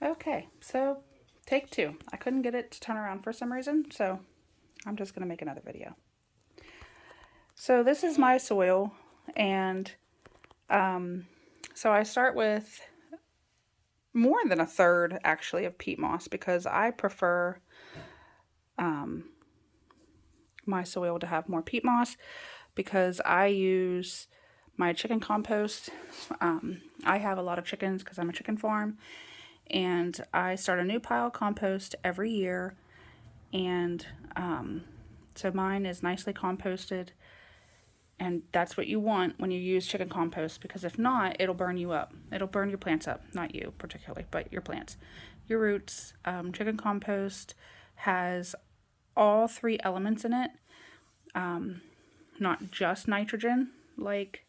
Okay, so take two. I couldn't get it to turn around for some reason, so I'm just going to make another video. So this is my soil, and um, so I start with more than a third actually of peat moss because I prefer um, my soil to have more peat moss because I use my chicken compost. I have a lot of chickens because I'm a chicken farm, and I start a new pile of compost every year, and um, so mine is nicely composted, and that's what you want when you use chicken compost because if not, it'll burn you up. It'll burn your plants up, not you particularly, but your plants, your roots. Chicken compost has all three elements in it, not just nitrogen like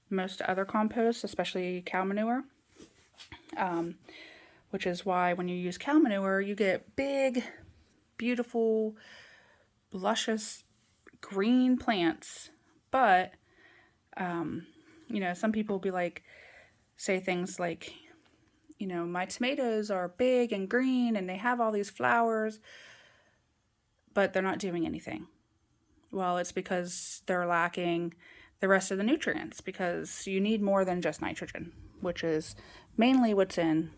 most other composts, especially cow manure, which is why when you use cow manure, you get big, beautiful, luscious green plants. But, some people will be like, say things like, my tomatoes are big and green and they have all these flowers, but they're not doing anything. Well, it's because they're lacking the rest of the nutrients because you need more than just nitrogen, which is mainly what's in,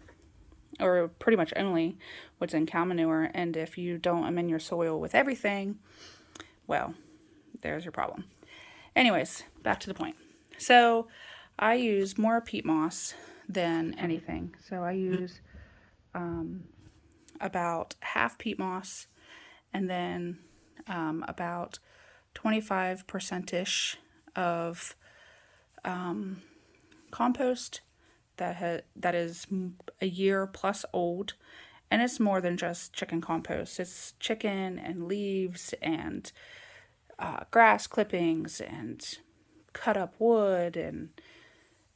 or pretty much only what's in cow manure. And if you don't amend your soil with everything, well, there's your problem. Anyways, back to the point. So I use more peat moss than anything. So I use about half peat moss and then about 25% ish of compost that is a year plus old, and it's more than just chicken compost. It's chicken and leaves and grass clippings and cut up wood and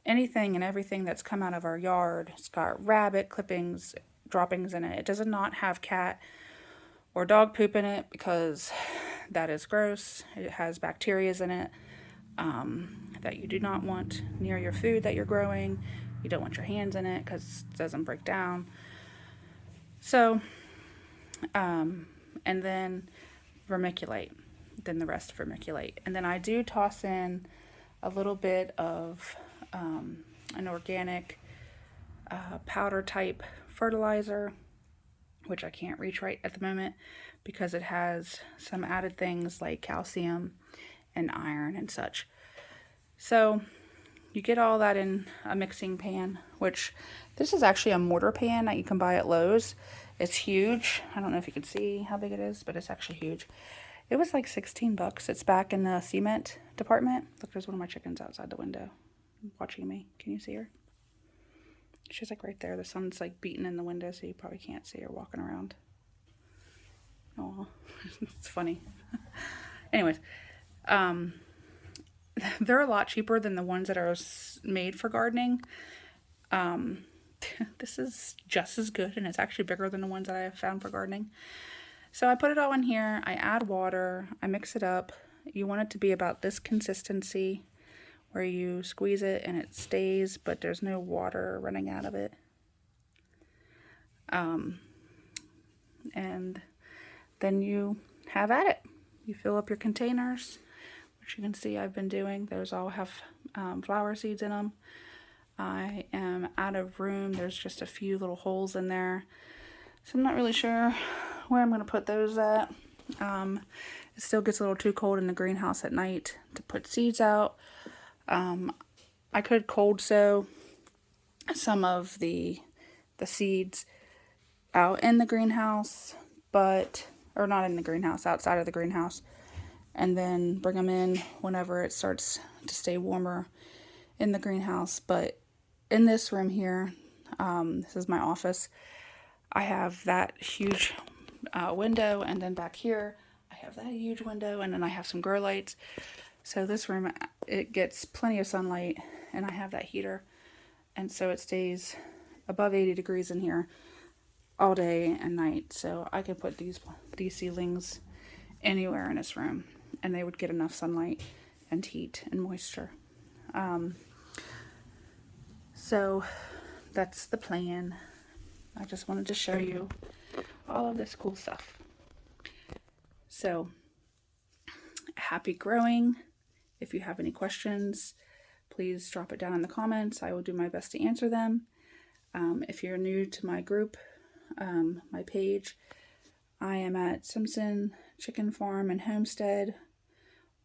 anything and everything that's come out of our yard. It's got rabbit clippings, droppings in it. It does not have cat or dog poop in it because that is gross. It has bacteria in it that you do not want near your food that you're growing. You don't want your hands in it because it doesn't break down. So, and then vermiculate. Then the rest vermiculate. And then I do toss in a little bit of an organic powder type fertilizer, which I can't reach right at the moment because it has some added things like calcium and iron and such. So you get all that in a mixing pan, which this is actually a mortar pan that you can buy at Lowe's. It's huge. I don't know if you can see how big it is, but it's actually huge. It was like 16 bucks. It's back in the cement department. Look, there's one of my chickens outside the window watching me. Can you see her? She's like right there. The sun's like beating in the window, so you probably can't see her walking around. Oh, it's funny. Anyways, they're a lot cheaper than the ones that are made for gardening. This is just as good, and it's actually bigger than the ones that I have found for gardening. So I put it all in here. I add water. I mix it up. You want it to be about this consistency where you squeeze it and it stays, but there's no water running out of it. And then you have at it. You fill up your containers, which you can see I've been doing. Those all have flower seeds in them. I am out of room. There's just a few little holes in there. So I'm not really sure where I'm going to put those at. It still gets a little too cold in the greenhouse at night to put seeds out. I could cold sow some of the seeds out in the greenhouse, or not in the greenhouse, outside of the greenhouse, and then bring them in whenever it starts to stay warmer in the greenhouse. But in this room here, this is my office, I have that huge window, and then back here I have that huge window, and then I have some grow lights. So this room, it gets plenty of sunlight, and I have that heater, and so it stays above 80 degrees in here all day and night. So I could put these seedlings anywhere in this room, and they would get enough sunlight and heat and moisture. So that's the plan. I just wanted to show you all of this cool stuff. So happy growing. If you have any questions, please drop it down in the comments. I will do my best to answer them. If you're new to my group, my page, I am at Simpson Chicken Farm and Homestead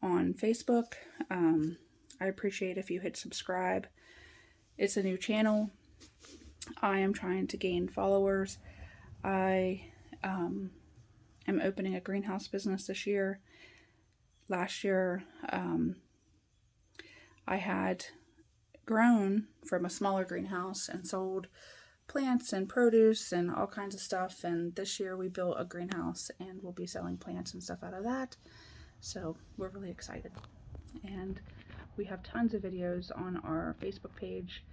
on Facebook. I appreciate if you hit subscribe. It's a new channel. I am trying to gain followers. I am opening a greenhouse business this year. Last year, I had grown from a smaller greenhouse and sold plants and produce and all kinds of stuff. And this year we built a greenhouse and we'll be selling plants and stuff out of that. So we're really excited. And we have tons of videos on our Facebook page,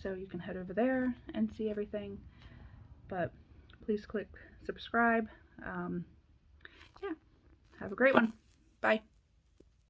so you can head over there and see everything. But please click subscribe. Yeah, have a great one. Bye.